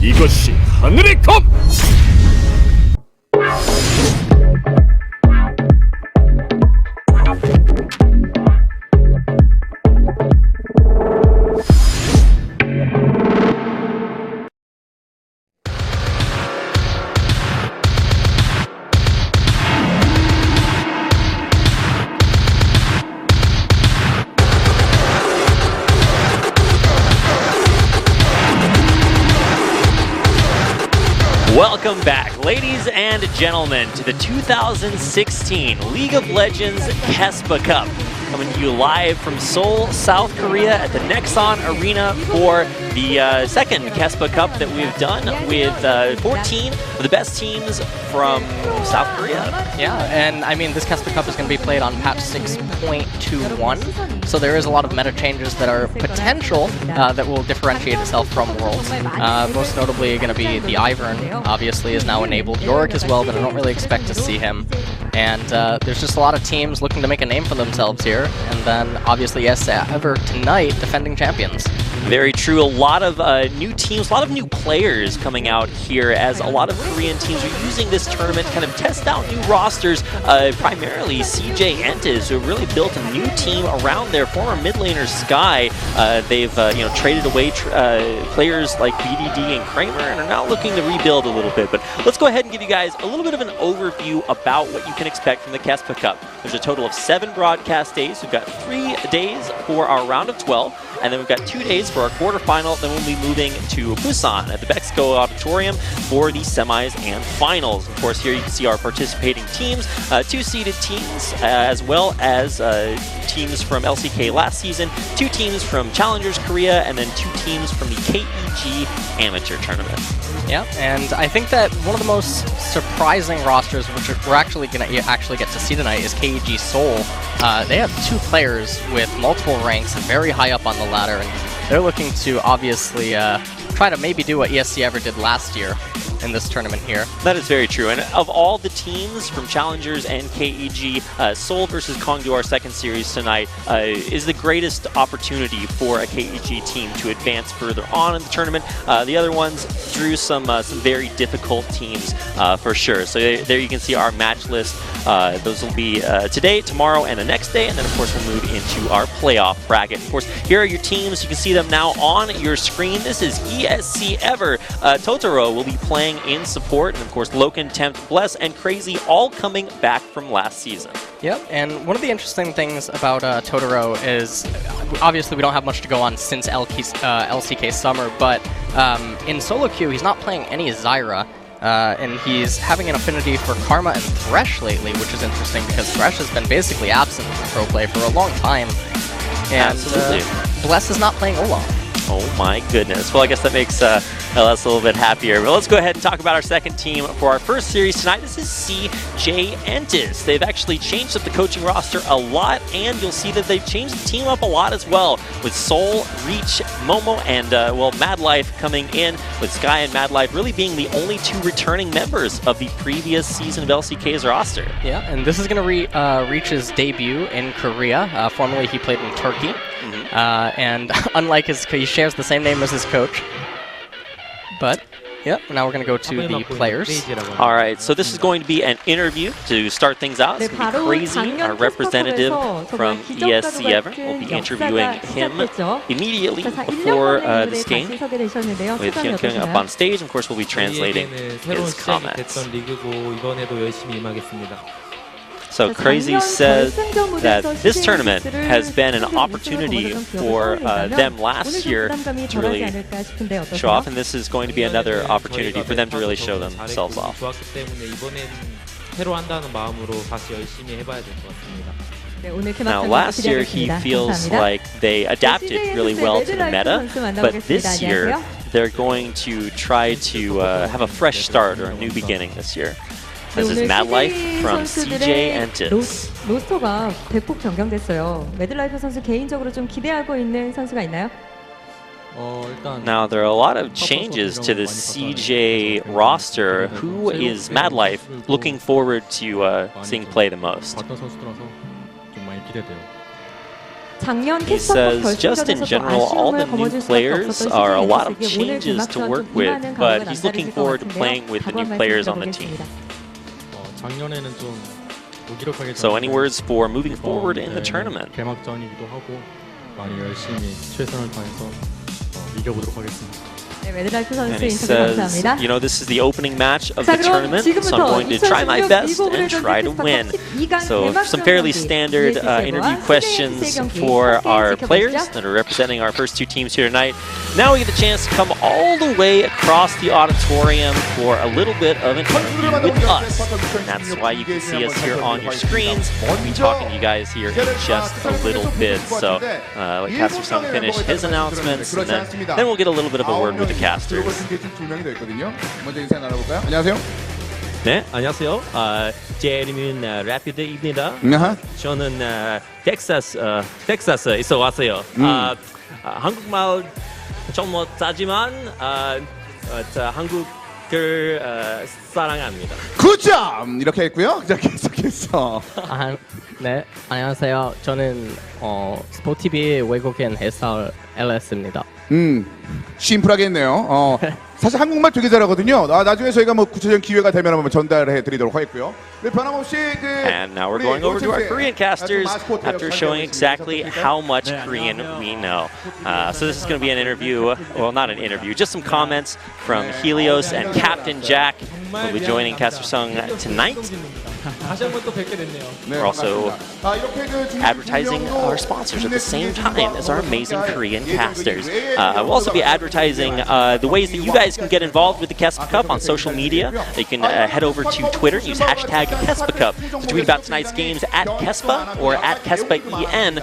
이것이 하늘의 검! Welcome back, ladies and gentlemen, to the 2016 League of Legends KeSPA Cup. Coming to you live from Seoul, South Korea at the Nexon Arena for the second KeSPA Cup that we've done with 14 of the best teams from South Korea. Yeah, and I mean, this KeSPA Cup is going to be played on patch 6.21, so there is a lot of meta changes that are potential that will differentiate itself from Worlds. Most notably going to be the Ivern, obviously, is now enabled. Yorick as well, but I don't really expect to see him. And there's just a lot of teams looking to make a name for themselves here. And then, obviously, ESC tonight, defending champions. Very true. A lot of new teams, a lot of new players coming out here as a lot of Korean teams are using this tournament to kind of test out new rosters, primarily CJ RO.12, who really built a new team around their former mid laner Sky. They've traded away players like BDD and Kramer and are now looking to rebuild a little bit. But let's go ahead and give you guys a little bit of an overview about what you can expect from the KeSPA Cup. There's a total of 7 broadcast days. We've got 3 days for our round of 12, and then we've got 2 days for our quarterfinal. Then we'll be moving to Busan at the Bexco Auditorium for the semis and finals. Of course, here you can see our participating teams, 2-seeded teams, as well as teams from LCK last season, 2 teams from Challengers Korea, and then 2 teams from the KEG Amateur Tournament. Yeah, and I think that one of the most surprising rosters, which we're actually going to get to see tonight, is KEG Seoul. They have 2 players with multiple ranks and very high up on the ladder, and they're looking to obviously try to maybe do what ESC ever did last year in this tournament here. That is very true. And of all the teams from Challengers and KEG, Seoul versus Kongdu, our second series tonight, is the greatest opportunity for a KEG team to advance further on in the tournament. The other ones drew some very difficult teams for sure. So there you can see our match list. Those will be today, tomorrow, and the next day. And then, of course, we'll move into our playoff bracket. Of course, here are your teams. You can see them now on your screen. This is ESC Ever. Totoro will be playing in support, and of course Loken, Tempt, Bless, and Crazy all coming back from last season. Yep, and one of the interesting things about Totoro is obviously we don't have much to go on since LCK Summer, but in solo queue he's not playing any Zyra, and he's having an affinity for Karma and Thresh lately, which is interesting because Thresh has been basically absent from pro play for a long time. And Bless is not playing Olaf. Oh my goodness. Well, I guess that makes us a little bit happier. But let's go ahead and talk about our second team for our first series tonight. This is CJ RO.12. They've actually changed up the coaching roster a lot, and you'll see that they've changed the team up a lot as well, with Soul, Reach, Momo, and Mad Life coming in, with Sky and Mad Life really being the only 2 returning members of the previous season of LCK's roster. Yeah, and this is going to reach his debut in Korea. Formerly he played in Turkey. And unlike he shares the same name as his coach. But, yep, now we're going to go to the players. All right, so this is going to be an interview to start things out. It's going to be Crazy, our representative from ESC Ever. We'll be interviewing him immediately before this game, with him up on stage. Of course, we'll be translating his comments. So Crazy says that this tournament has been an opportunity for them last year to really show off, and this is going to be another opportunity for them to really show themselves off. Now, last year he feels like they adapted really well to the meta, but this year they're going to try to have a fresh start or a new beginning this year. This is Mad Life from CJ RO.12. 로스터가 대폭 변경됐어요. 매드라이프 선수 개인적으로 좀 기대하고 있는 선수가 있나요? Now, there are a lot of changes to the CJ roster. Who is Mad Life looking forward to seeing play the most? 작년 He KeSPA Cup says just in 결승전에서도 general, all the 아쉬움을 new 거머쥘 수밖에 players 없었던 are a CJ lot of NTS에게 오늘 changes to 개막전 work with, 임하는 but 각오가 he's looking 남다르실 것 forward to 같은데요. playing with the 각오 new 말씀 players on the team. 들어보겠습니다. 작년에는 좀 무기력하게 So any 졌는데 words for moving forward in the 이번에는 tournament? 개막전이기도 하고 많이 열심히 최선을 다해서 이겨보도록 하겠습니다. 네, 매드라이프 And 선수 he 인터뷰 says, 감사합니다. you know, this is the opening match of 자, the 그럼 tournament, so I'm 지금부터 going to try my 2016 best 미국 and try to 월드컵 win. 12강 So some 개막전 fairly 경기 standard ESC와 interview CJ questions 경기 for 함께 our 지켜보시죠. players that are representing our first two teams here tonight. Now we get the chance to come all the way across the auditorium for a little bit of an interview with us. And that's why you can see us here on your screens. We'll be talking to you guys here in just a little bit. So let Caster Sung finish his announcements, and then we'll get a little bit of a word with the casters. 두 명이 더 있거든요. 먼저 인사 나눠볼까요? 안녕하세요. 네, 안녕하세요. 제 이름은 라피드입니다. 저는 텍사스에서 왔어요. 한국말 좀 못하지만 한국을 사랑합니다. 굿점! 이렇게 했고요. 자, 계속해서. 네, 안녕하세요. 저는 스포티비 외국인 해설 LS입니다. 심플하게 했네요. 사실 한국말 되게 잘하거든요. 나중에 저희가 뭐 구체적인 기회가 되면 한번 전달해 드리도록 하겠고요. 네, 변함없이 And now we're going over to our Korean casters after showing exactly how much Korean we know. So this is going to be an interview, well, not an interview, just some comments from Helios and Captain Jack, who will be joining Caster Sung tonight. We're also advertising our sponsors at the same time as our amazing Korean casters. We'll also be advertising the ways that you guys can get involved with the KeSPA Cup on social media. You can head over to Twitter, use hashtag KeSPA Cup to tweet about tonight's games at KeSPA or at KeSPA-EN.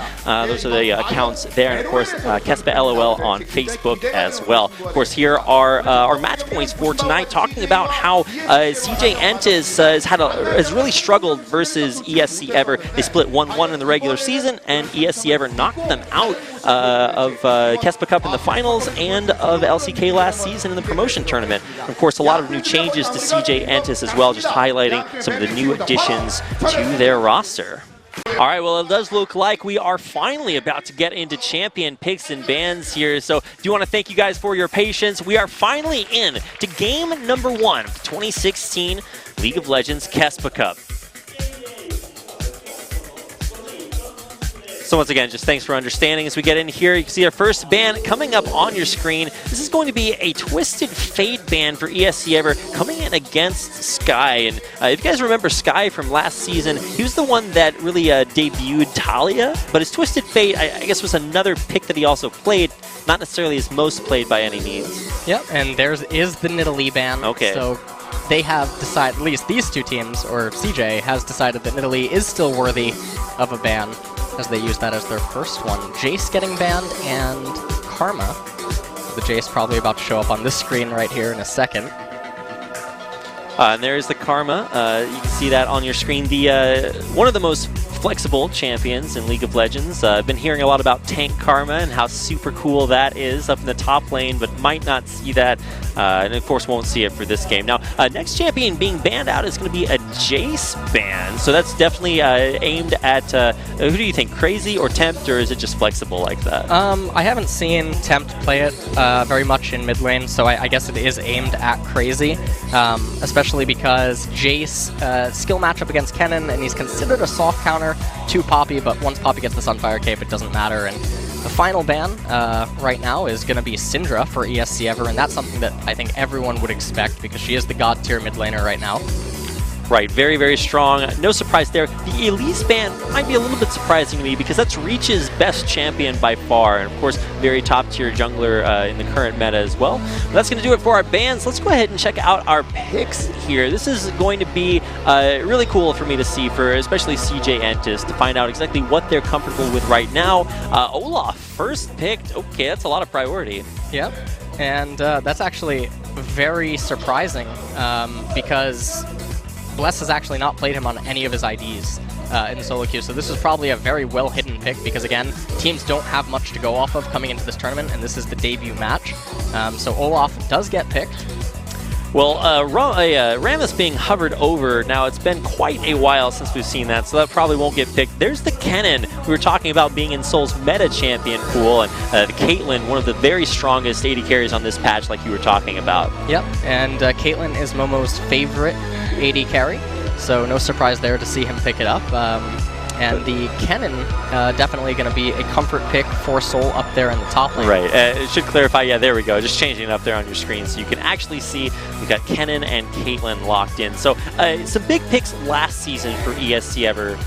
Those are the accounts there, and of course KeSPA LOL on Facebook as well. Of course, here are our match points for tonight, talking about how CJ has really struggled versus ESC Ever. They split 1-1 in the regular season, and ESC Ever knocked them out of KeSPA Cup in the finals and of LCK last season in the promotion tournament. Of course, a lot of new changes to CJ Entis as well, just highlighting some of the new additions to their roster. All right, well, it does look like we are finally about to get into champion picks and bans here. So do want to thank you guys for your patience. We are finally in to game number 1 of the 2016 League of Legends KeSPA Cup. So once again, just thanks for understanding as we get in here. You can see our first ban coming up on your screen. This is going to be a Twisted Fate ban for ESC Ever coming in against Sky. And if you guys remember Sky from last season, he was the one that really debuted Talia. But his Twisted Fate, I guess, was another pick that he also played. Not necessarily his most played by any means. Yep, and theirs is the Nidalee ban. Okay. So they have decided, at least these two teams, or CJ, has decided that Nidalee is still worthy of a ban, as they use that as their first one. Jace getting banned, and Karma. The Jace probably about to show up on this screen right here in a second. And there's the Karma. You can see that on your screen. The one of the most flexible champions in League of Legends. I've been hearing a lot about Tank Karma and how super cool that is up in the top lane, but might not see that, and of course won't see it for this game. Now, next champion being banned out is going to be a Jace ban, so that's definitely aimed at, who do you think, Crazy or Tempt, or is it just flexible like that? I haven't seen Tempt play it very much in mid lane, so I guess it is aimed at Crazy, especially because Jace, skill matchup against Kennen, and he's considered a soft counter to Poppy, but once Poppy gets the Sunfire Cape, it doesn't matter. And the final ban right now is going to be Syndra for ESC Ever, and that's something that I think everyone would expect because she is the god tier mid laner right now. Right, very, very strong. No surprise there. The Elise ban might be a little bit surprising to me because that's Reach's best champion by far, and of course, very top-tier jungler in the current meta as well. But that's going to do it for our bans. Let's go ahead and check out our picks here. This is going to be really cool for me to see, for especially CJ Entis, to find out exactly what they're comfortable with right now. Olaf, first picked. Okay, that's a lot of priority. Yep, and that's actually very surprising because Bless has actually not played him on any of his IDs in solo queue, so this is probably a very well-hidden pick because, again, teams don't have much to go off of coming into this tournament, and this is the debut match. So Olaf does get picked. Well, Ram is being hovered over. Now, it's been quite a while since we've seen that, so that probably won't get picked. There's the Kennen we were talking about being in Seoul's meta champion pool, and the Caitlyn, one of the very strongest AD carries on this patch like you were talking about. Yep, and Caitlyn is Momo's favorite AD carry, so no surprise there to see him pick it up. And the Kennen definitely going to be a comfort pick for Seoul up there in the top lane. Right. It should clarify. Yeah, there we go. Just changing it up there on your screen so you can actually see we've got Kennen and Caitlyn locked in. So some big picks last season for ESC ever,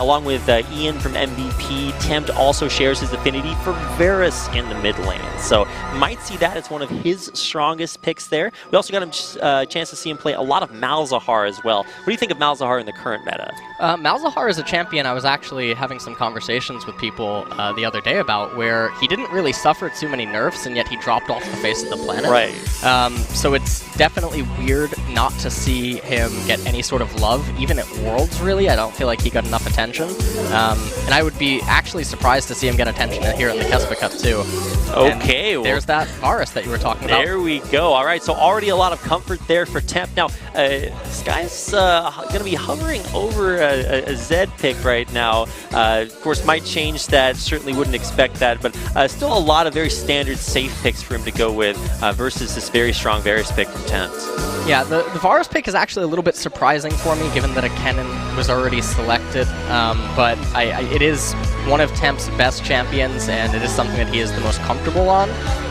along with Ian from MVP. Tempt also shares his affinity for Varus in the mid lane. So might see that as one of his strongest picks there. We also got a chance to see him play a lot of Malzahar as well. What do you think of Malzahar in the current meta? Malzahar is a champion I was actually having some conversations with people the other day about, where he didn't really suffer too many nerfs and yet he dropped off the face of the planet. Right. So it's definitely weird not to see him get any sort of love, even at Worlds, really. I don't feel like he got enough attention. And I would be actually surprised to see him get attention here in the KeSPA Cup, too. Okay. Well, there's that Varus that you were talking about. There we go. All right, so already a lot of comfort there for Temp. Now, this guy's going to be hovering over a Zed pick right now. Of course, might change that. Certainly wouldn't expect that, but still a lot of very standard safe picks for him to go with versus this very strong Varus pick from Tempt. Yeah, the Varus pick is actually a little bit surprising for me, given that a Kennen was already selected, but it is one of Tempt's best champions, and it is something that he is the most comfortable on.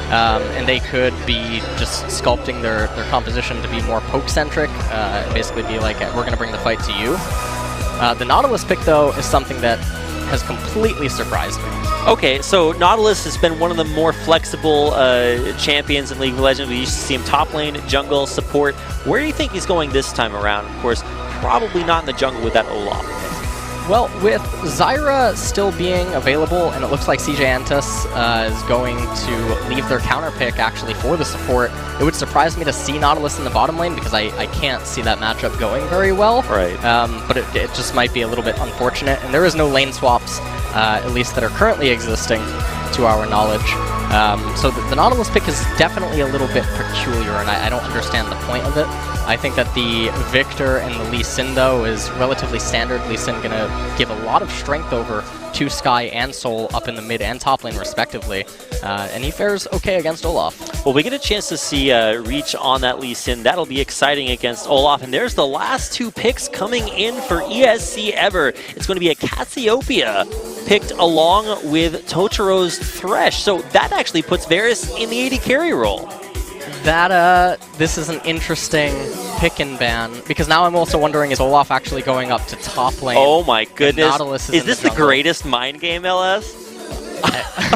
And they could be just sculpting their composition to be more poke-centric, basically be like, we're going to bring the fight to you. The Nautilus pick, though, is something that has completely surprised me. Okay, so Nautilus has been one of the more flexible champions in League of Legends. We used to see him top lane, jungle, support. Where do you think he's going this time around? Of course, probably not in the jungle with that Olaf. Well, with Zyra still being available, and it looks like CJ Antis is going to leave their counter pick actually for the support, it would surprise me to see Nautilus in the bottom lane, because I can't see that matchup going very well. Right. But it just might be a little bit unfortunate, and there is no lane swaps, at least that are currently existing to our knowledge. So the Nautilus pick is definitely a little bit peculiar, and I don't understand the point of it. I think that the Victor and the Lee Sin, though, is relatively standard. Lee Sin going to give a lot of strength over to Sky and Soul up in the mid and top lane, respectively. And he fares okay against Olaf. Well, we get a chance to see Reach on that Lee Sin. That'll be exciting against Olaf. And there's the last two picks coming in for ESC ever. It's going to be a Cassiopeia picked along with Totaro's Thresh. So that actually puts Varus in the AD carry role. This is an interesting pick and ban, because now I'm also wondering, is Olaf actually going up to top lane? Oh my goodness. Nautilus is this the greatest mind game, LS?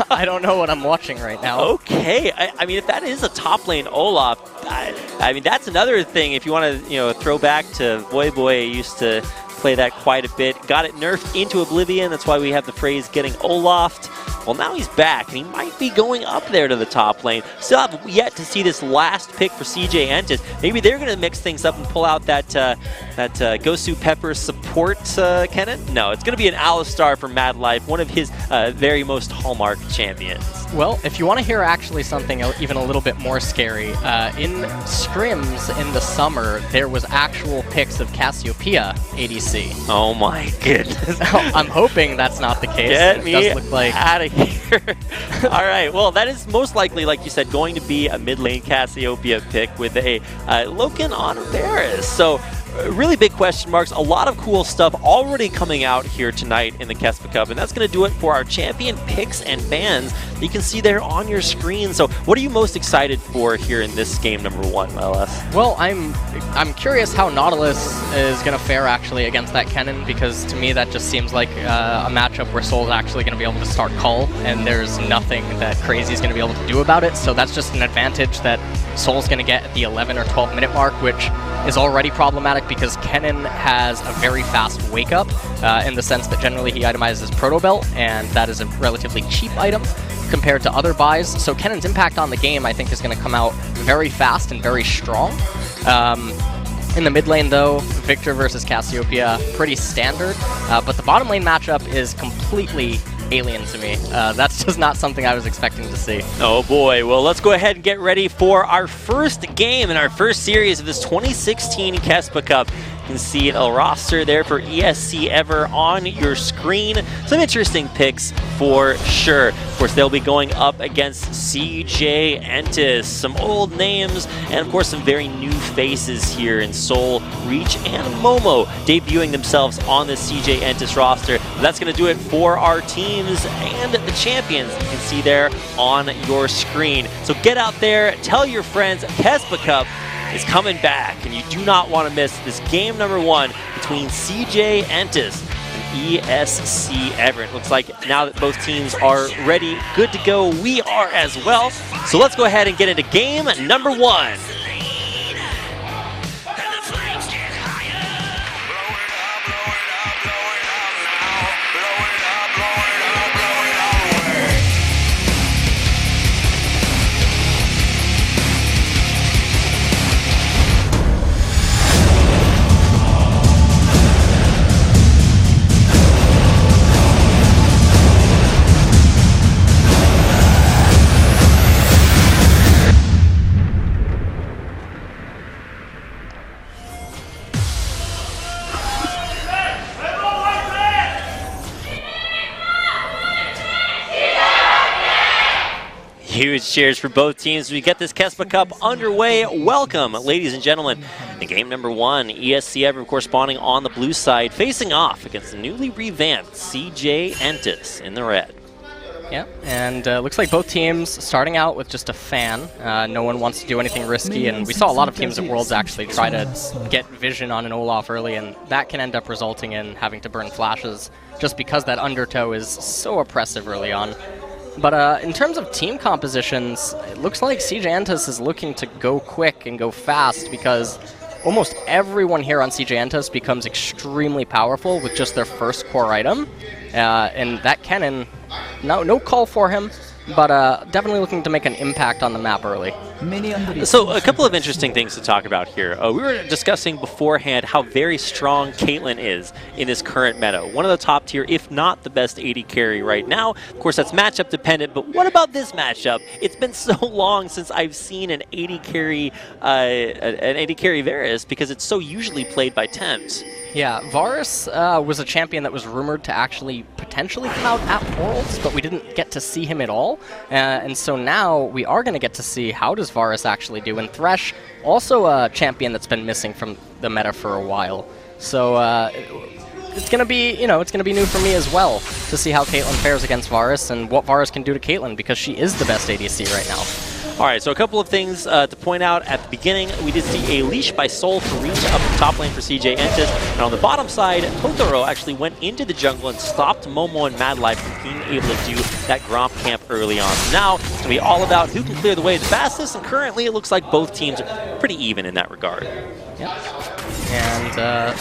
I don't know what I'm watching right now. Okay, I mean, if that is a top lane Olaf, I mean, that's another thing. If you want to, throw back to Voy Boy, used to play that quite a bit. Got it nerfed into oblivion. That's why we have the phrase getting Olafed. Well, now he's back, and he might be going up there to the top lane. Still have yet to see this last pick for CJ Antis. Maybe they're going to mix things up and pull out that Gosu Pepper support Kennen. No, it's going to be an Alistar for Mad Life, one of his very most hallmark champions. Well, if you want to hear actually something even a little bit more scary, in scrims in the summer, there was actual picks of Cassiopeia ADC. Oh my goodness. I'm hoping that's not the case. Get me does look like out of here. All right, well, that is most likely, like you said, going to be a mid lane Cassiopeia pick with a Loken on Varus. So really big question marks. A lot of cool stuff already coming out here tonight in the KeSPA Cup, and that's going to do it for our champion picks and bans that you can see there on your screen. So what are you most excited for here in this game number one, LS? Well, I'm curious how Nautilus is going to fare actually against that Kennen, because to me that just seems like a matchup where Soul's actually going to be able to start Cull, and there's nothing that Crazy is going to be able to do about it. So that's just an advantage that Soul's going to get at the 11 or 12 minute mark, which is already problematic because Kennen has a very fast wake up in the sense that generally he itemizes Proto Belt, and that is a relatively cheap item compared to other buys. So Kennen's impact on the game, I think, is going to come out very fast and very strong. In the mid lane, though, Victor versus Cassiopeia, pretty standard. But the bottom lane matchup is completely alien to me. That's just not something I was expecting to see. Oh boy, well let's go ahead and get ready for our first game in our first series of this 2016 KeSPA Cup. You can see a roster there for ESC Ever on your screen. Some interesting picks for sure. Of course, they'll be going up against CJ Entis, some old names, and of course some very new faces here in Soul, Reach, and Momo debuting themselves on the CJ Entis roster. That's going to do it for our teams and the champions you can see there on your screen. So get out there, tell your friends, KeSPA Cup is coming back, and you do not want to miss this game number 1 between CJ Entis and ESC Everett. Looks like now that both teams are ready, good to go, we are as well. So let's go ahead and get into game number 1. Huge cheers for both teams. We get this KeSPA Cup underway. Welcome, ladies and gentlemen. In game number 1, ESC Ever corresponding on the blue side, facing off against the newly revamped CJ Entis in the red. Yeah, and looks like both teams starting out with just a fan. No one wants to do anything risky, and we saw a lot of teams at Worlds actually try to get vision on an Olaf early, and that can end up resulting in having to burn flashes just because that undertow is so oppressive early on. But in terms of team compositions, it looks like CJ Entis is looking to go quick and go fast because almost everyone here on CJ Entis becomes extremely powerful with just their first core item. And that Kennen, no call for him, but definitely looking to make an impact on the map early. So a couple of interesting things to talk about here. We were discussing beforehand how very strong Caitlyn is in this current meta. One of the top tier, if not the best AD carry right now. Of course, that's matchup dependent, but what about this matchup? It's been so long since I've seen an AD carry Varus because it's so usually played by Temps. Yeah, Varus was a champion that was rumored to actually potentially come out at Worlds, but we didn't get to see him at all. And so now we are going to get to see how does Varus actually do. And Thresh, also a champion that's been missing from the meta for a while. So it's going to be, it's going to be new for me as well to see how Caitlyn fares against Varus and what Varus can do to Caitlyn because she is the best ADC right now. All right, so a couple of things to point out at the beginning. We did see a leash by Soul for Reach up the top lane for CJ Entis. And on the bottom side, Totoro actually went into the jungle and stopped Momo and Madlife from being able to do that Gromp camp early on. So now it's going to be all about who can clear the way the fastest, and currently it looks like both teams are pretty even in that regard. Yep. And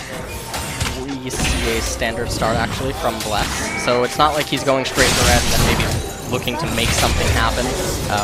we see a standard start actually from Bless. So it's not like he's going straight to red and then maybe looking to make something happen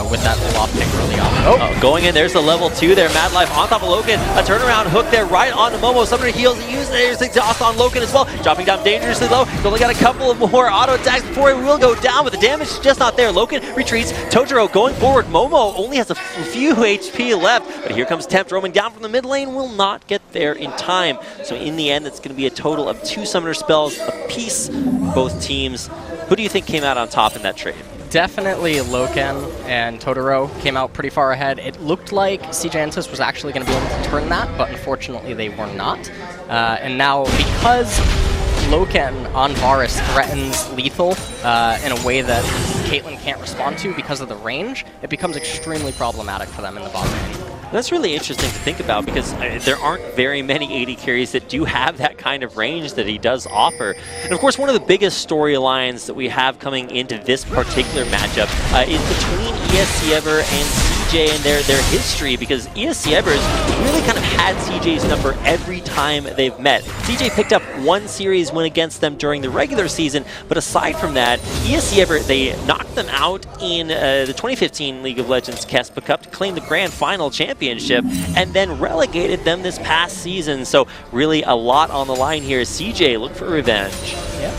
with that Olaf pick early on. Oh, going in, there's the level 2 there. Madlife on top of Loken. A turnaround hook there right onto Momo. Summoner heals to use. There's exhaust on Loken as well. Dropping down dangerously low. He's only got a couple of more auto attacks before he will go down, but the damage is just not there. Loken retreats. Totoro going forward. Momo only has a few HP left, but here comes Tempt roaming down from the mid lane. Will not get there in time. So in the end, it's going to be a total of 2 summoner spells apiece for both teams. Who do you think came out on top in that trade? Definitely Loken and Totoro came out pretty far ahead. It looked like CJ Entis was actually going to be able to turn that, but unfortunately they were not. And now because Loken on Varus threatens lethal in a way that Caitlyn can't respond to because of the range, it becomes extremely problematic for them in the bottom lane. That's really interesting to think about because there aren't very many AD carries that do have that kind of range that he does offer. And of course, one of the biggest storylines that we have coming into this particular matchup is between ESC Ever and CJ and their history, because ESC Ever has really kind of had CJ's number every time they've met. CJ picked up 1 series win against them during the regular season, but aside from that, ESC Ever, they knocked them out in the 2015 League of Legends KeSPA Cup to claim the Grand Final Championship, and then relegated them this past season. So really a lot on the line here. CJ, look for revenge. Yeah.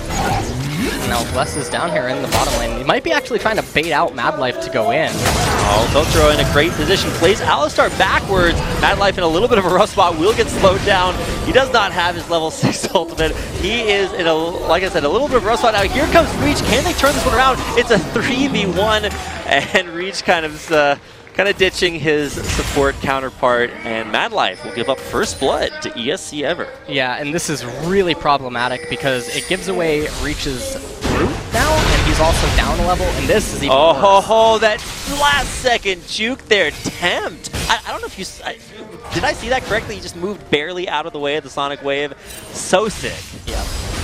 and now Bless is down here in the bottom lane. He might be actually trying to bait out Mad Life to go in. Oh, Totoro in a great position, plays Alistar backwards. Mad Life in a little bit of a rough spot, will get slowed down. He does not have his level 6 ultimate. He is in a, like I said, a little bit of a rough spot. Now here comes Reach. Can they turn this one around? It's a 3v1, and Reach kind of ditching his support counterpart, and Mad Life will give up first blood to ESC Ever. Yeah, and this is really problematic because it gives away Reach's root now, and he's also down a level, and this is even worse. That last second juke there, Tempt. I don't know if you, did I see that correctly? He just moved barely out of the way of the Sonic Wave. So sick. Yeah.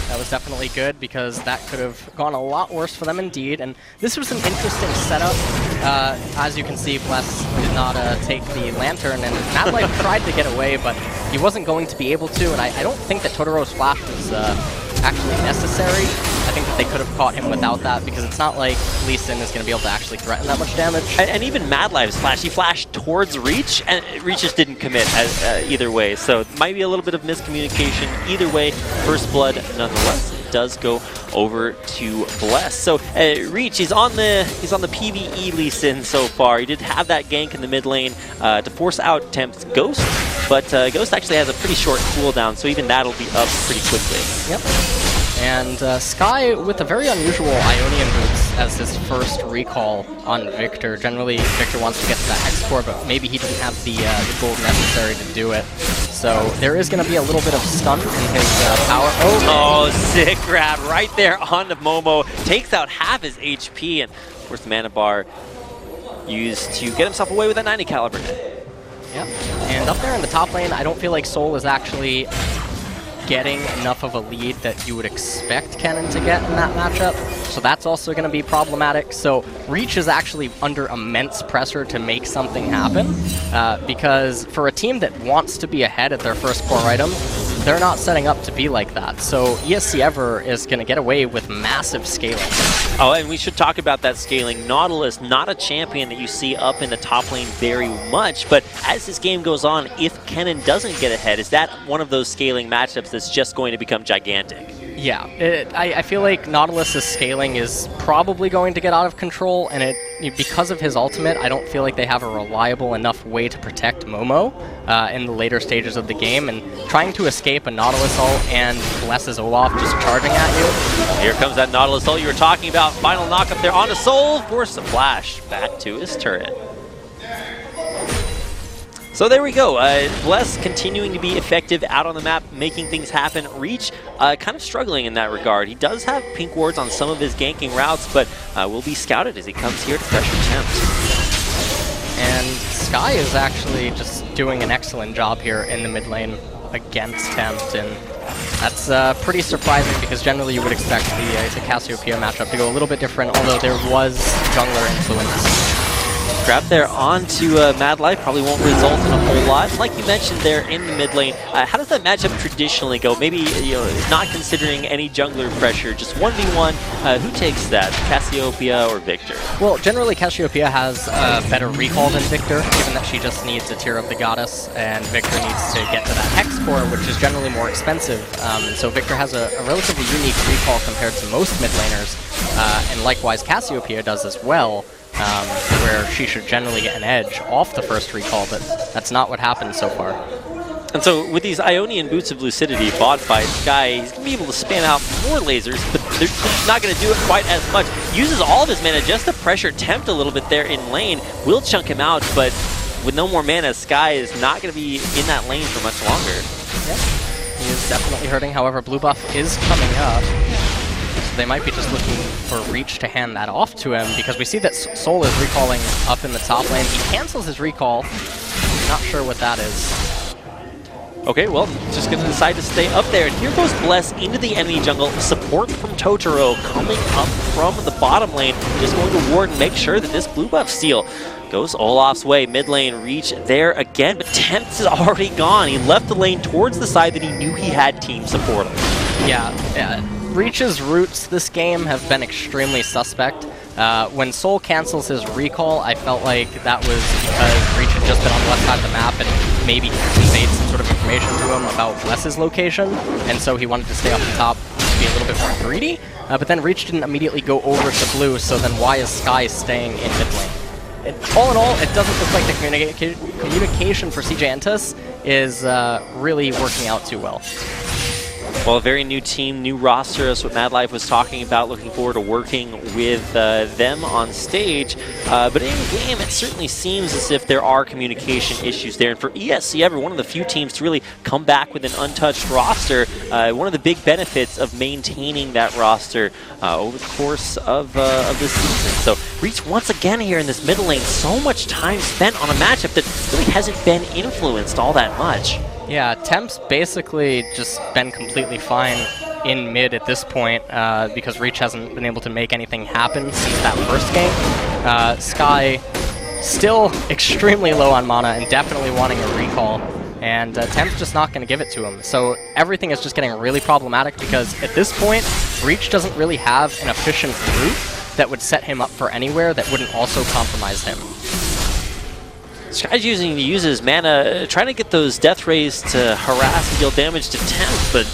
That was definitely good because that could have gone a lot worse for them indeed. And this was an interesting setup. As you can see, Bless did not take the Lantern, and Mad Life tried to get away, but he wasn't going to be able to. And I don't think that Totoro's flash was actually necessary. I think that they could have caught him without that because it's not like Lee Sin is going to be able to actually threaten that much damage. And even Mad Life's flash, he flashed towards Reach, and Reach just didn't commit either way. So it might be a little bit of miscommunication. Either way, first blood nonetheless does go over to Bless. So Reach, he's on the PvE Lee Sin so far. He did have that gank in the mid lane to force out Tempt's Ghost, but Ghost actually has a pretty short cooldown, so even that'll be up pretty quickly. Yep. And Sky with a very unusual Ionian Boots as his first recall on Victor. Generally, Victor wants to get to that Hex Core, but maybe he didn't have the gold necessary to do it. So there is going to be a little bit of stun in his power. Oh, sick grab right there onto Momo. Takes out half his HP, and of course the mana bar used to get himself away with that 90 caliber. Yep. And up there in the top lane, I don't feel like Soul is actually getting enough of a lead that you would expect Kennen to get in that matchup. So that's also going to be problematic. So Reach is actually under immense pressure to make something happen because for a team that wants to be ahead at their first core item, they're not setting up to be like that. So ESC Ever is going to get away with massive scaling. Oh, and we should talk about that scaling. Nautilus, not a champion that you see up in the top lane very much, but as this game goes on, if Kennen doesn't get ahead, is that one of those scaling matchups that's just going to become gigantic? Yeah, I feel like Nautilus's scaling is probably going to get out of control, and because of his ultimate, I don't feel like they have a reliable enough way to protect Momo in the later stages of the game, and trying to escape a Nautilus ult and Bless's Olaf just charging at you. Here comes that Nautilus ult you were talking about. Final knock up there onto Soul, force a flash back to his turret. So there we go. Bless continuing to be effective out on the map, making things happen. Reach kind of struggling in that regard. He does have pink wards on some of his ganking routes, but will be scouted as he comes here to pressure Tempt. And Sky is actually just doing an excellent job here in the mid lane against Tempt, and that's pretty surprising because generally you would expect the Cassiopeia matchup to go a little bit different, although there was jungler influence. Grab there onto Mad Life probably won't result in a whole lot. Like you mentioned there in the mid lane, how does that matchup traditionally go? Maybe not considering any jungler pressure, just 1v1. Who takes that, Cassiopeia or Victor? Well, generally Cassiopeia has better recall than Victor, given that she just needs to tear up the goddess, and Victor needs to get to that Hex Core, which is generally more expensive. And so Victor has a relatively unique recall compared to most mid laners, and likewise Cassiopeia does as well. Where she should generally get an edge off the first recall, but that's not what happened so far. And so with these Ionian Boots of Lucidity bought by Sky, he's going to be able to spam out more lasers, but they're not going to do it quite as much. Uses all of his mana just to pressure Tempt a little bit there in lane. Will chunk him out, but with no more mana, Sky is not going to be in that lane for much longer. Yep. He is definitely hurting, however, blue buff is coming up. They might be just looking for Reach to hand that off to him, because we see that Soul is recalling up in the top lane. He cancels his recall. Not sure what that is. Okay, well, just going to decide to stay up there. And here goes Bless into the enemy jungle. Support from Totoro coming up from the bottom lane. Just going to ward and make sure that this blue buff steal goes Olaf's way. Mid lane Reach there again, but Tempt is already gone. He left the lane towards the side that he knew he had team support. Yeah. Reach's roots this game have been extremely suspect. When Soul cancels his recall, I felt like that was because Reach had just been on the left side of the map and maybe conveyed some sort of information to him about Bless's location, and so he wanted to stay up the top, being little bit more greedy, but then Reach didn't immediately go over to blue, so then why is Sky staying in mid lane? All in all, it doesn't look like the communication for CJ Entus is really working out too well. Well, a very new team, new roster. That's what Mad Life was talking about. Looking forward to working with them on stage. But in game, it certainly seems as if there are communication issues there. And for ESC Ever, one of the few teams to really come back with an untouched roster, one of the big benefits of maintaining that roster over the course of this season. So Reach once again here in this middle lane. So much time spent on a matchup that really hasn't been influenced all that much. Yeah, Temp's basically just been completely fine in mid at this point because Reach hasn't been able to make anything happen since that first game. Sky still extremely low on mana and definitely wanting a recall, and Temp's just not going to give it to him. So everything is just getting really problematic because at this point, Reach doesn't really have an efficient route that would set him up for anywhere that wouldn't also compromise him. Sky's using to use his mana, trying to get those death rays to harass and deal damage to Temp, but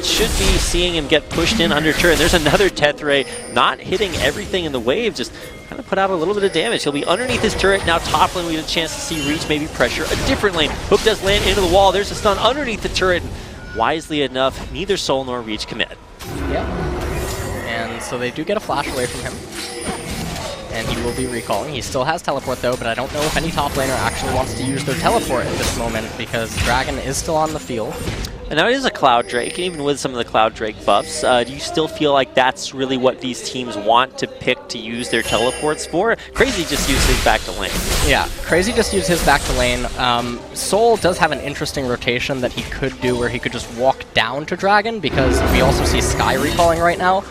should be seeing him get pushed in under turret. There's another death ray, not hitting everything in the wave, just kind of put out a little bit of damage. He'll be underneath his turret. Now top lane, we get a chance to see Reach maybe pressure a different lane. Hook does land into the wall. There's a stun underneath the turret. Wisely enough, neither Soul nor Reach commit. Yep. And so they do get a flash away from him. And he will be recalling. He still has teleport though, but I don't know if any top laner actually wants to use their teleport at this moment because Dragon is still on the field. And now it is a Cloud Drake, and even with some of the Cloud Drake buffs, do you still feel like that's really what these teams want to pick to use their teleports for? Crazy just used his back to lane. Yeah, Crazy just used his back to lane. Soul does have an interesting rotation that he could do where he could just walk down to Dragon because we also see Sky recalling right now.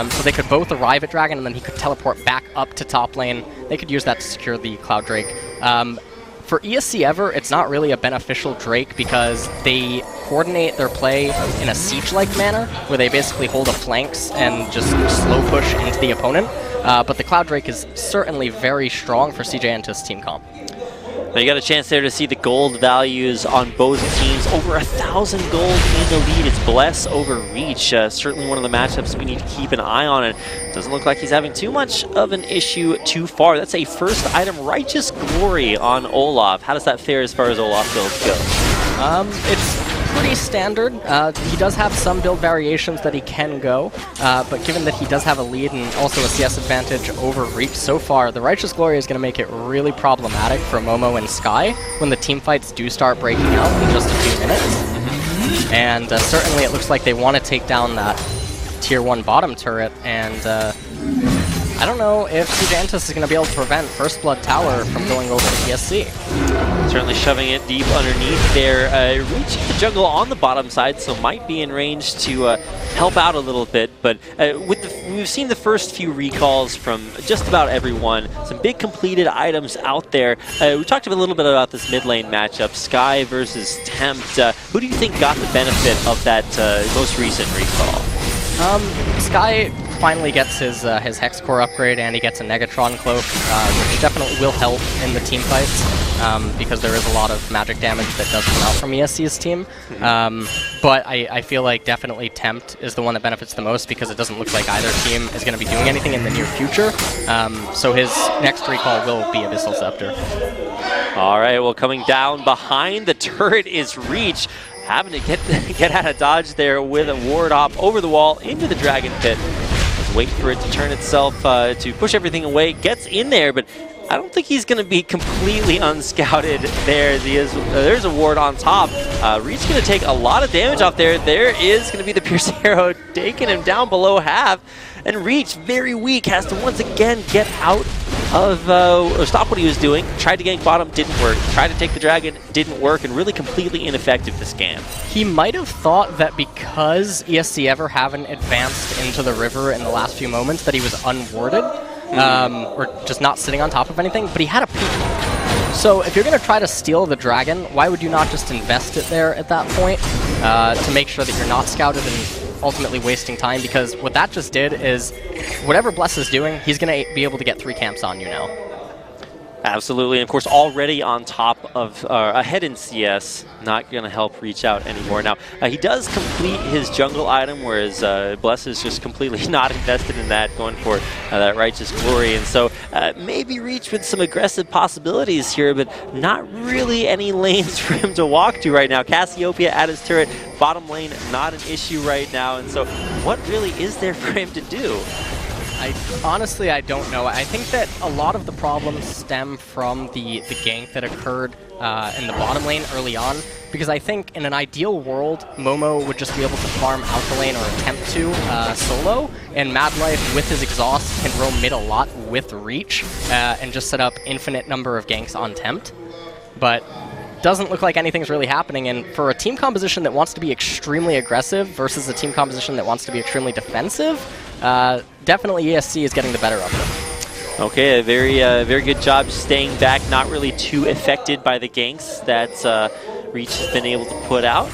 So they could both arrive at Dragon and then he could teleport back up to top lane. They could use that to secure the Cloud Drake. For ESC Ever, it's not really a beneficial Drake because they coordinate their play in a siege-like manner, where they basically hold up flanks and just slow push into the opponent. But the Cloud Drake is certainly very strong for CJ Entus' team comp. Now you got a chance there to see the gold values on both teams. Over 1,000 gold in the lead. It's Bless over Reach. Certainly one of the matchups we need to keep an eye on. And doesn't look like he's having too much of an issue too far. That's a first item, Righteous Glory on Olaf. How does that fare as far as Olaf builds go? It's pretty standard. He does have some build variations that he can go, but given that he does have a lead and also a CS advantage over Reach so far, the Righteous Glory is going to make it really problematic for Momo and Sky when the team fights do start breaking out in just a few minutes. And certainly it looks like they want to take down that tier 1 bottom turret, and I don't know if CJ Entus is going to be able to prevent First Blood Tower from going over to ESC. Certainly shoving it deep underneath there. Reaching the jungle on the bottom side, so might be in range to help out a little bit. But we've seen the first few recalls from just about everyone. Some big completed items out there. We talked a little bit about this mid lane matchup, Sky versus Tempt. Who do you think got the benefit of that most recent recall? Sky finally gets his Hex Core upgrade, and he gets a Negatron Cloak, which definitely will help in the team fights, because there is a lot of magic damage that does come out from ESC's team. But I feel like definitely Tempt is the one that benefits the most because it doesn't look like either team is going to be doing anything in the near future. So his next recall will be Abyssal Scepter. All right, well, coming down behind the turret is Reach. Having to get out of dodge there with a ward hop over the wall into the Dragon Pit. Let's wait for it to turn itself to push everything away. Gets in there, but I don't think he's going to be completely unscouted there. There's a ward on top. Reach's going to take a lot of damage off there. There is going to be the Pierce Arrow taking him down below half. And Reach, very weak, has to once again get out of, or stop what he was doing. Tried to gank bottom, didn't work. Tried to take the dragon, didn't work, and really completely ineffective to scam. He might have thought that because ESC Ever haven't advanced into the river in the last few moments that he was unwarded, or just not sitting on top of anything, but he had a peek. So if you're going to try to steal the dragon, why would you not just invest it there at that point to make sure that you're not scouted and ultimately wasting time? Because what that just did is whatever Bless is doing, he's going to be able to get 3 camps on you now. Absolutely, and of course already on top of, ahead in CS, not going to help reach out anymore. Now, he does complete his jungle item, whereas Bless is just completely not invested in that, going for that Righteous Glory, and so maybe Reach with some aggressive possibilities here, but not really any lanes for him to walk to right now. Cassiopeia at his turret, bottom lane, not an issue right now, and so what really is there for him to do? Honestly, I don't know. I think that a lot of the problems stem from the gank that occurred in the bottom lane early on, because I think in an ideal world, Momo would just be able to farm out the lane or attempt to solo, and Madlife with his exhaust can roam mid a lot with Reach and just set up infinite number of ganks on Tempt. But doesn't look like anything's really happening, and for a team composition that wants to be extremely aggressive versus a team composition that wants to be extremely defensive, definitely ESC is getting the better of them. Okay, a very good job staying back, not really too affected by the ganks that Reach has been able to put out.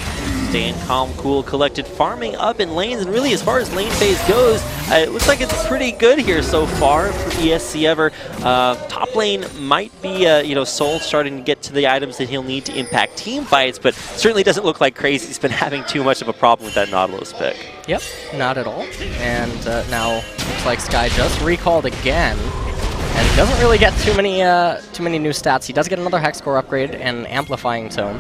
Staying calm, cool, collected, farming up in lanes, and really as far as lane phase goes, it looks like it's pretty good here so far for ESC Ever. Top lane might be, Soul starting to get to the items that he'll need to impact team fights, but certainly doesn't look like Crazy's been having too much of a problem with that Nautilus pick. Yep, not at all. And now looks like Sky just recalled again. And he doesn't really get too many new stats. He does get another Hex Core upgrade and Amplifying Tome.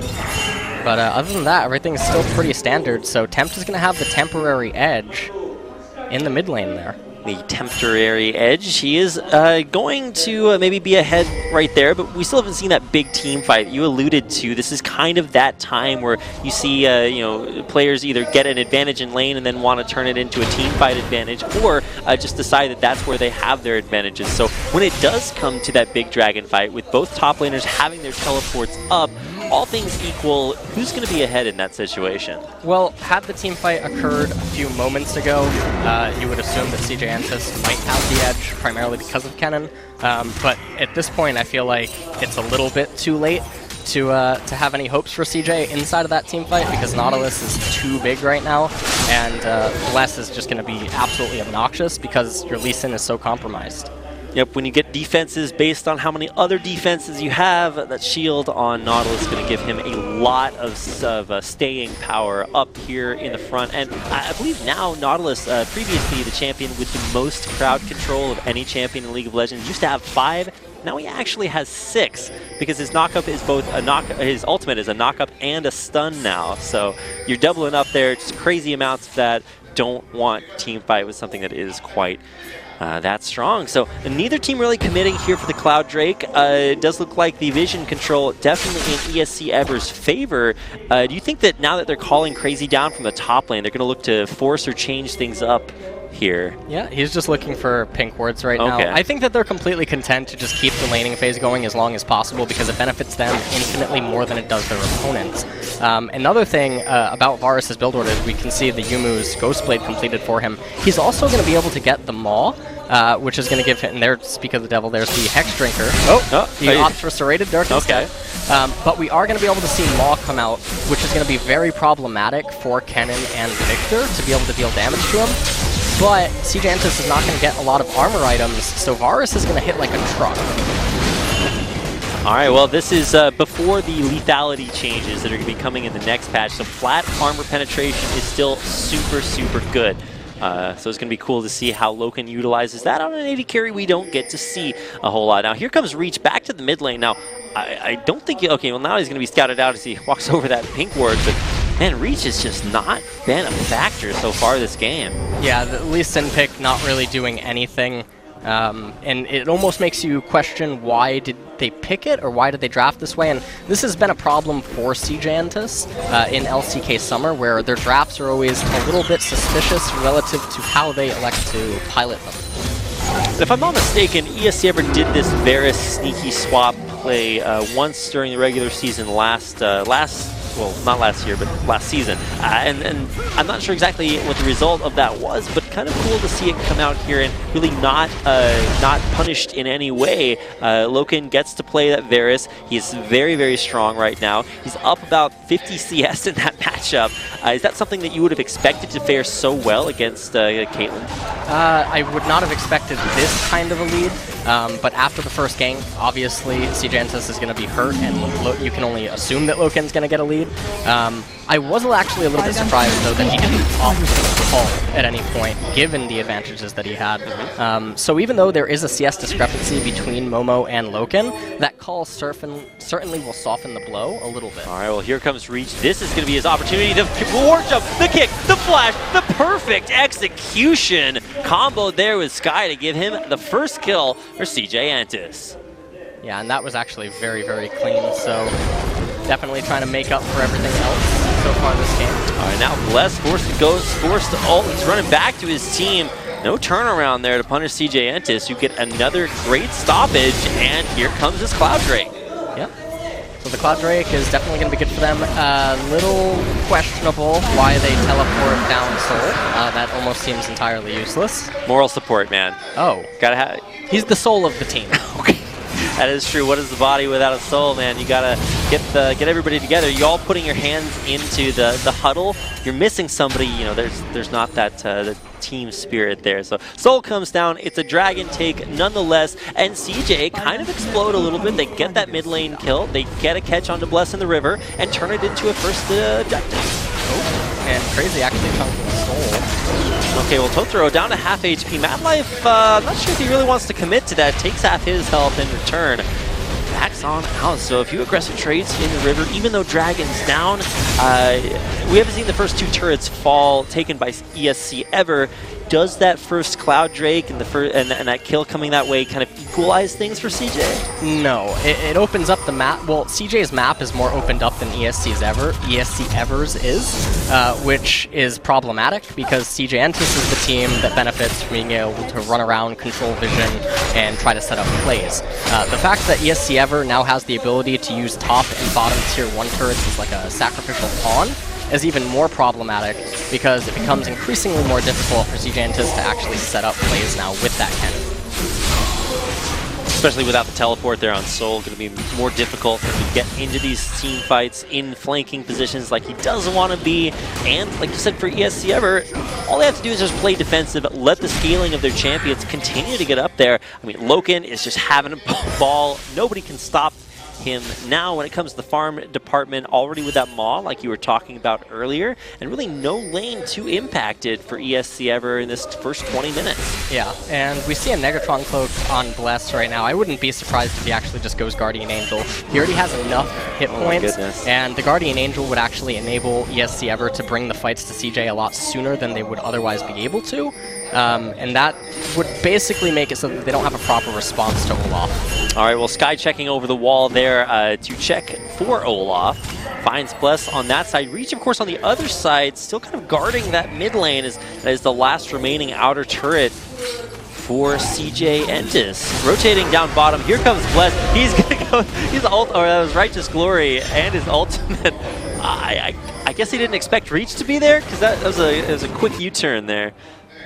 But other than that, everything's still pretty standard, so Tempt is going to have the temporary edge in the mid lane there. The temporary edge. He is going to maybe be ahead right there, but we still haven't seen that big team fight you alluded to. This is kind of that time where you see players either get an advantage in lane and then want to turn it into a team fight advantage, or just decide that that's where they have their advantages. So when it does come to that big dragon fight with both top laners having their teleports up, all things equal, who's going to be ahead in that situation? Well, had the team fight occurred a few moments ago, you would assume that CJ Antis might have the edge, primarily because of Kennen. But at this point, I feel like it's a little bit too late to have any hopes for CJ inside of that team fight, because Nautilus is too big right now, and Bless is just going to be absolutely obnoxious because your Lee Sin is so compromised. Yep, when you get defenses based on how many other defenses you have, that shield on Nautilus is going to give him a lot of staying power up here in the front. And I believe now Nautilus, previously the champion with the most crowd control of any champion in League of Legends, used to have 5. Now he actually has 6, because his knockup is both his ultimate is a knockup and a stun now. So you're doubling up there, just crazy amounts of that. Don't want team fight with something that is quite that strong. So neither team really committing here for the Cloud Drake. It does look like the vision control definitely in ESC Ever's favor. Do you think that now that they're calling Crazy down from the top lane, they're going to look to force or change things up here? Yeah, he's just looking for pink wards right now. I think that they're completely content to just keep the laning phase going as long as possible, because it benefits them infinitely more than it does their opponents. Another thing about Varus' build order is we can see the Yumu's Ghostblade completed for him. He's also going to be able to get the Maw, which is going to give him, and there, speak of the devil, there's the Hex Drinker. He opts for Serrated Dirk instead. But we are going to be able to see Maw come out, which is going to be very problematic for Kennen and Victor to be able to deal damage to him. But CJ Antis is not going to get a lot of armor items, so Varus is going to hit like a truck. Alright, well this is before the lethality changes that are going to be coming in the next patch, so flat armor penetration is still super, super good. So it's going to be cool to see how Loken utilizes that. On an AD carry, we don't get to see a whole lot. Now here comes Reach back to the mid lane. Now, I don't think, okay, well now he's going to be scouted out as he walks over that pink ward, but man, Reach has just not been a factor so far this game. Yeah, the Lee Sin pick not really doing anything. And it almost makes you question, why did they pick it, or why did they draft this way? And this has been a problem for CJ Antis in LCK Summer, where their drafts are always a little bit suspicious relative to how they elect to pilot them. If I'm not mistaken, ESC Ever did this Varus sneaky swap play once during the regular season last well, not last year, but last season. And I'm not sure exactly what the result of that was, but kind of cool to see it come out here and really not punished in any way. Loken gets to play that Varus. He's very, very strong right now. He's up about 50 CS in that matchup. Is that something that you would have expected to fare so well against Caitlyn? I would not have expected this kind of a lead, but after the first game, obviously CJ RO.12 is going to be hurt, and you can only assume that Loken's going to get a lead. I was actually a little bit surprised, though, that he didn't opt the call at any point, given the advantages that he had. So even though there is a CS discrepancy between Momo and Loken, that call certainly will soften the blow a little bit. All right, well, here comes Reach. This is going to be his opportunity. The forward jump, the kick, the flash, the perfect execution combo there with Sky to give him the first kill for CJ RO.12. Yeah, and that was actually very, very clean, so definitely trying to make up for everything else so far this game. All right, now Bless forced to ult. He's running back to his team. No turnaround there to punish CJ RO.12. You get another great stoppage, and here comes his Cloud Drake. Yep. So the Cloud Drake is definitely going to be good for them. A little questionable why they teleport down Soul. That almost seems entirely useless. Moral support, man. Oh. Gotta have. He's the soul of the team. Okay. That is true. What is the body without a soul, man? You gotta get everybody together. You all putting your hands into the huddle. You're missing somebody. You know, there's not that the team spirit there. So Soul comes down. It's a dragon take nonetheless, and CJ kind of explode a little bit. They get that mid lane kill. They get a catch onto Bless in the river and turn it into a first objective. Oh, and Crazy actually chunking Soul. Okay, well, Totoro down to half HP. Mad Life, not sure if he really wants to commit to that. Takes half his health in return. Backs on out. So a few aggressive trades in the river, even though Dragon's down. We haven't seen the first two turrets fall taken by ESC ever. Does that first Cloud Drake and that kill coming that way kind of equalize things for CJ? No, it opens up the map. Well, CJ's map is more opened up than ESC ever's is, which is problematic because CJ RO.12 is the team that benefits from being able to run around, control vision, and try to set up plays. The fact that ESC ever now has the ability to use top and bottom tier 1 turrets as like a sacrificial pawn is even more problematic because it becomes increasingly more difficult for CJ RO.12 to actually set up plays now with that cannon. Especially without the teleport there on Soul, going to be more difficult to get into these team fights in flanking positions like he doesn't want to be. And like you said, for ESC ever, all they have to do is just play defensive, let the scaling of their champions continue to get up there. I mean, Loken is just having a ball. Nobody can stop him now when it comes to the farm department, already with that Maw like you were talking about earlier, and really no lane too impacted for ESC ever in this first 20 minutes. Yeah, and we see a Negatron Cloak on Bless right now. I wouldn't be surprised if he actually just goes Guardian Angel. He already has enough hit points, and the Guardian Angel would actually enable ESC ever to bring the fights to CJ a lot sooner than they would otherwise be able to. And that would basically make it so that they don't have a proper response to Olaf. All right, well, Sky checking over the wall there to check for Olaf. Finds Bless on that side. Reach, of course, on the other side, still kind of guarding that mid lane as the last remaining outer turret for CJ RO.12. Rotating down bottom. Here comes Bless. He's going to go, his ult, or that was Righteous Glory and his ultimate. I guess he didn't expect Reach to be there because that was a quick U-turn there.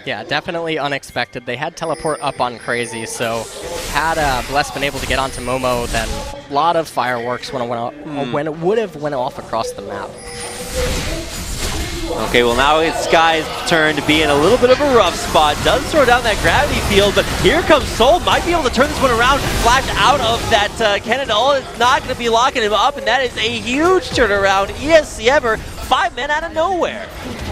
Yeah, definitely unexpected. They had teleport up on Crazy, so had Bless been able to get onto Momo, then a lot of fireworks when it would have went off across the map. Okay, well now it's Sky's turn to be in a little bit of a rough spot. Does throw down that gravity field, but here comes Soul. Might be able to turn this one around. Flash out of that cannon. It's not going to be locking him up, and that is a huge turnaround. ESC ever, 5 men out of nowhere.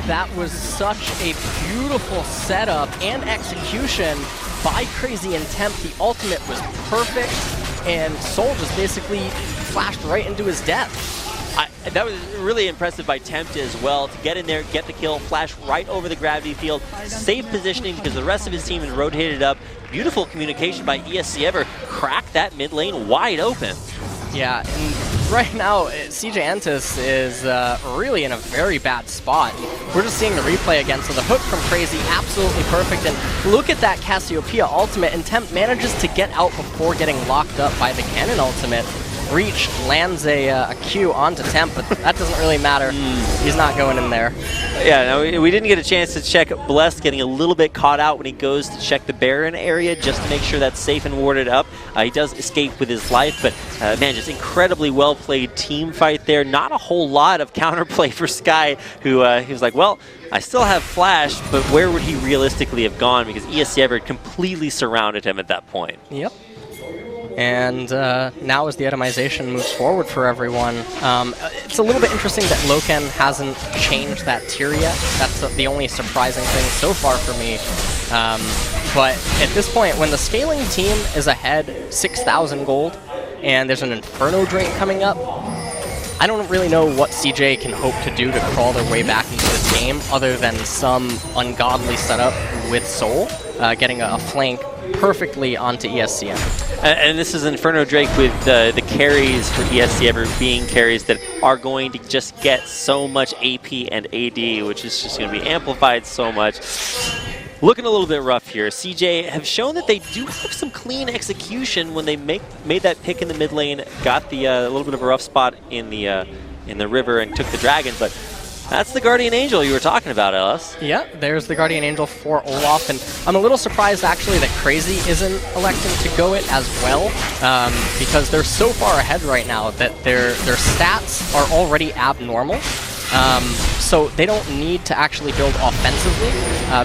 That was such a beautiful setup and execution by Crazy and Temp. The ultimate was perfect, and Soul just basically flashed right into his death. That was really impressive by Tempt as well, to get in there, get the kill, flash right over the gravity field, safe positioning because the rest of his team had rotated up. Beautiful communication by ESC ever, cracked that mid lane wide open. Yeah, and right now, CJ RO.12 is really in a very bad spot. We're just seeing the replay again, so the hook from Crazy, absolutely perfect. And look at that Cassiopeia ultimate, and Temp manages to get out before getting locked up by the cannon ultimate. Reach lands a Q onto Temp, but that doesn't really matter. He's not going in there. Yeah, no, we didn't get a chance to check Bless, getting a little bit caught out when he goes to check the Baron area just to make sure that's safe and warded up. He does escape with his life, but man, just incredibly well-played team fight there. Not a whole lot of counterplay for Sky, who he was like, well, I still have Flash, but where would he realistically have gone? Because ESC ever completely surrounded him at that point. Yep. And now as the itemization moves forward for everyone, it's a little bit interesting that Loken hasn't changed that tier yet. That's the only surprising thing so far for me. But at this point, when the scaling team is ahead 6,000 gold, and there's an Inferno Drake coming up, I don't really know what CJ can hope to do to crawl their way back into this game other than some ungodly setup with Soul, getting a flank perfectly onto ESC. And this is Inferno Drake with the carries for ESC ever being carries that are going to just get so much AP and AD, which is just going to be amplified so much. Looking a little bit rough here. CJ have shown that they do have some clean execution when they made that pick in the mid lane, got the little bit of a rough spot in the river and took the dragon, but that's the Guardian Angel you were talking about, Ellis. Yeah, there's the Guardian Angel for Olaf, and I'm a little surprised actually that Crazy isn't electing to go it as well, because they're so far ahead right now that their stats are already abnormal. So they don't need to actually build offensively,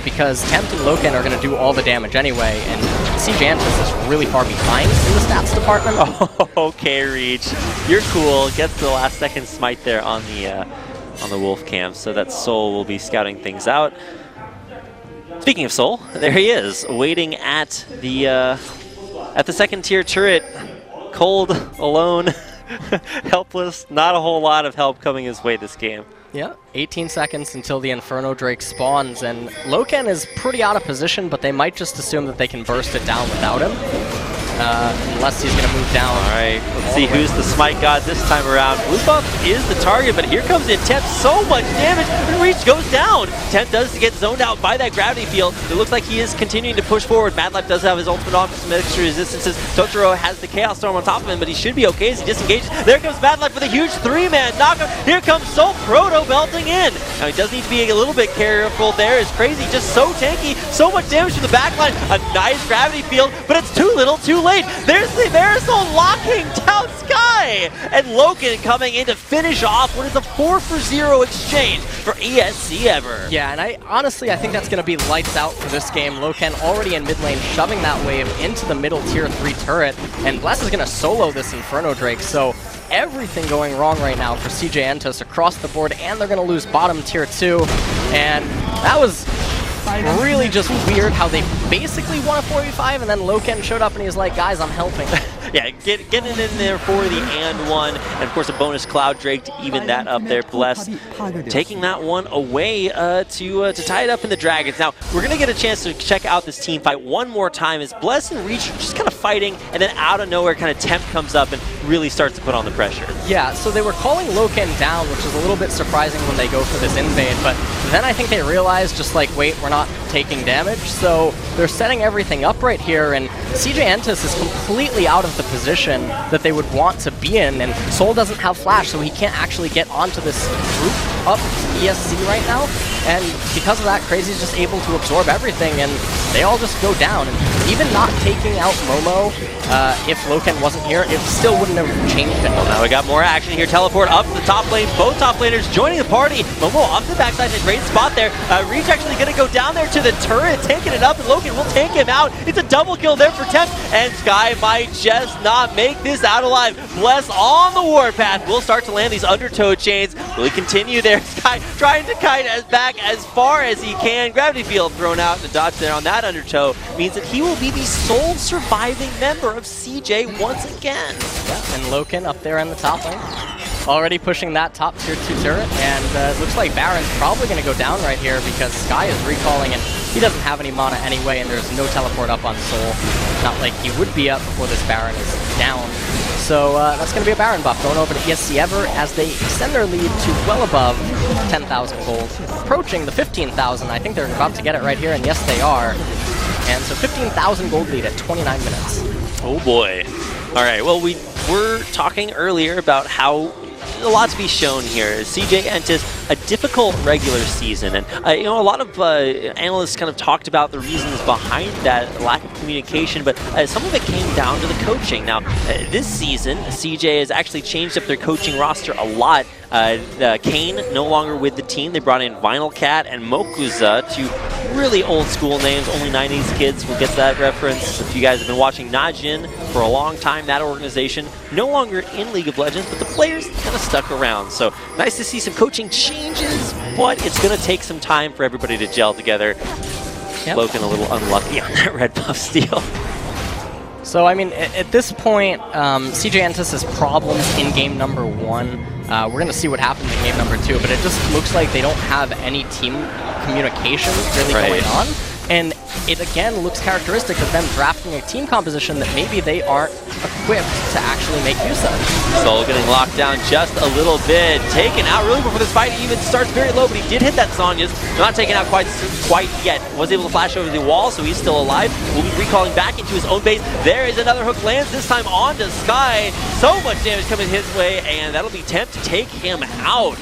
because Tempt and Loken are going to do all the damage anyway, and CJ Antis is really far behind in the stats department. Oh, okay, Reach. You're cool. Gets the last second smite there on the Wolf Camp, so that Soul will be scouting things out. Speaking of Soul, there he is, waiting at the second tier turret, cold, alone, helpless. Not a whole lot of help coming his way this game. Yeah, 18 seconds until the Inferno Drake spawns, and Loken is pretty out of position, but they might just assume that they can burst it down without him. Unless he's going to move down. All right, let's see who's the smite god this time around. Blue buff is the target, but here comes in Temp. So much damage, and Reach goes down. Temp does get zoned out by that gravity field. It looks like he is continuing to push forward. Madlab does have his ultimate on for some extra resistances. Totoro has the Chaos Storm on top of him, but he should be okay as he disengages. There comes Madlab for the huge 3-man knockup. Here comes Soul Proto belting in. Now he does need to be a little bit careful there. Is Crazy just so tanky, so much damage from the backline. A nice gravity field, but it's too little, too late. There's the Marisol locking down Sky, and Loken coming in to finish off what is a 4-for-0 exchange for ESC ever. Yeah, and I think that's going to be lights out for this game. Loken already in mid lane, shoving that wave into the middle tier 3 turret, and Bless is going to solo this Inferno Drake, so everything going wrong right now for CJ Entus across the board, and they're going to lose bottom tier 2, and that was really just weird how they basically won a 4v5, and then Loken showed up and he was like, guys, I'm helping. Yeah, getting in there for the and one, and of course a bonus Cloud Drake to even that up there. Bless taking that one away to tie it up in the Dragons. Now, we're going to get a chance to check out this team fight one more time as Bless and Reach just kind of fighting, and then out of nowhere kind of Temp comes up and really starts to put on the pressure. Yeah, so they were calling Loken down, which is a little bit surprising when they go for this invade, but then I think they realized just like, wait, we're not taking damage, so they're setting everything up right here, and CJ Entus is completely out of the position that they would want to be in, and Soul doesn't have Flash, so he can't actually get onto this group up ESC right now, and because of that, Crazy's just able to absorb everything, and they all just go down, and even not taking out Momo, if Loken wasn't here, it still wouldn't have changed it. Well, now we got more action here. Teleport up to the top lane, both top laners joining the party. Momo off the backside in a great spot there. Reach actually going to go down there to the turret, taking it up, and Loken will take him out. It's a double kill there for Temp, and Sky might just not make this out alive. Bless on the warpath will start to land these undertow chains. Will he continue there? Sky trying to kite back as far as he can. Gravity field thrown out, and the dodge there on that undertow means that he will be the sole surviving member of CJ once again. Yeah, and Loken up there in the top lane, already pushing that top tier 2 turret, and it looks like Baron's probably going to go down right here because Sky is recalling, and he doesn't have any mana anyway, and there's no teleport up on Soul. Not like he would be up before this Baron is down. So that's going to be a Baron buff going over to ESC Ever as they extend their lead to well above 10,000 gold, approaching the 15,000. I think they're about to get it right here, and yes, they are. And so 15,000 gold lead at 29 minutes. Oh boy. All right, well, we were talking earlier about how a lot to be shown here. CJ Entis, a difficult regular season, and you know, a lot of analysts kind of talked about the reasons behind that lack of communication, but some of it came down to the coaching. Now, this season, CJ has actually changed up their coaching roster a lot. Kane no longer with the team. They brought in Vinyl Cat and Mokuza, two really old school names. Only 90s kids will get that reference. If you guys have been watching Najin for a long time, that organization no longer in League of Legends, but the players kind of stuck around. So nice to see some coaching changes, but it's going to take some time for everybody to gel together. Yep. Logan a little unlucky on that red buff steal. So, I mean, at this point, CJ Entis' problems in game number 1. We're going to see what happens in game number 2, but it just looks like they don't have any team communication really going on. And it again looks characteristic of them drafting a team composition that maybe they aren't equipped to actually make use of. Soul getting locked down just a little bit. Taken out really before this fight even starts very low, but he did hit that Sonya's. Not taken out quite yet. Was able to flash over the wall, so he's still alive. Will be recalling back into his own base. There is another hook lands, this time onto Sky. So much damage coming his way, and that'll be 10 to take him out.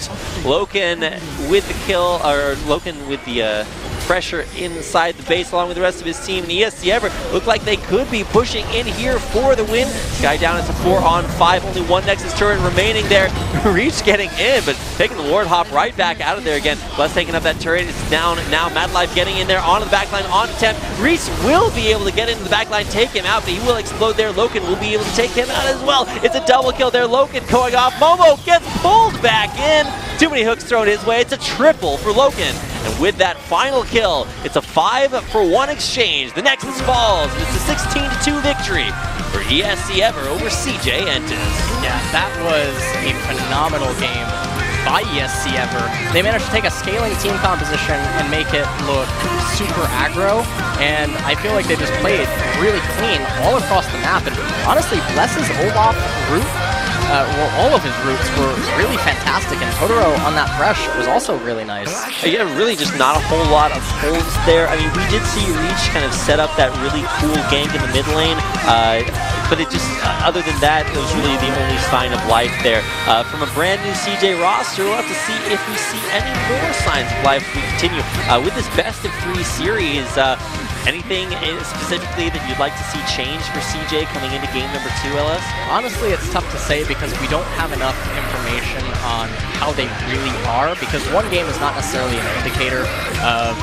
Loken with the kill, or Loken with the pressure inside the base along with the rest of his team. And ESC Ever look like they could be pushing in here for the win. Sky down into 4-on-5, only one Nexus turret remaining there. Reach getting in, but taking the Ward Hop right back out of there again. Bless taking up that turret. It's down now. Mad Life getting in there onto the backline on attempt. Reese will be able to get into the backline, take him out, but he will explode there. Loken will be able to take him out as well. It's a double kill there. Loken going off. Momo gets pulled back in. Too many hooks thrown his way. It's a triple for Loken. And with that final kill, it's a 5-for-1 exchange. The Nexus falls, and it's a 16-2 victory for ESC Ever over CJ Entis. Yeah, that was a phenomenal game by ESC Ever. They managed to take a scaling team composition and make it look super aggro, and I feel like they just played really clean all across the map. And honestly, Bless's Olaf route, well, all of his routes were really fantastic, and Totoro on that Thresh was also really nice. Yeah, really just not a whole lot of holds there. I mean, we did see Reach kind of set up that really cool gank in the mid lane, but it just, other than that, it was really the only sign of life there. From a brand new CJ roster, we'll have to see if we see any more signs of life as we continue. With this best of 3 series, anything specifically that you'd like to see change for CJ coming into game number 2, LS? Honestly, it's tough to say because we don't have enough information on how they really are, because one game is not necessarily an indicator of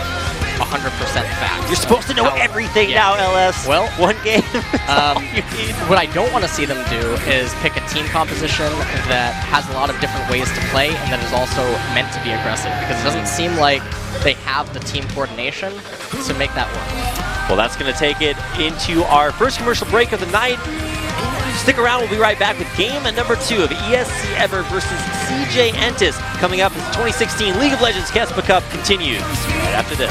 100% fact. You're supposed to know everything now, LS. Well, one game. What I don't want to see them do is pick a team composition that has a lot of different ways to play and that is also meant to be aggressive, because it doesn't seem like they have the team coordination to make that work. Well, that's going to take it into our first commercial break of the night. Stick around, we'll be right back with game number 2 of ESC Ever versus CJ Entis. Coming up as the 2016 League of Legends KeSPA Cup continues right after this.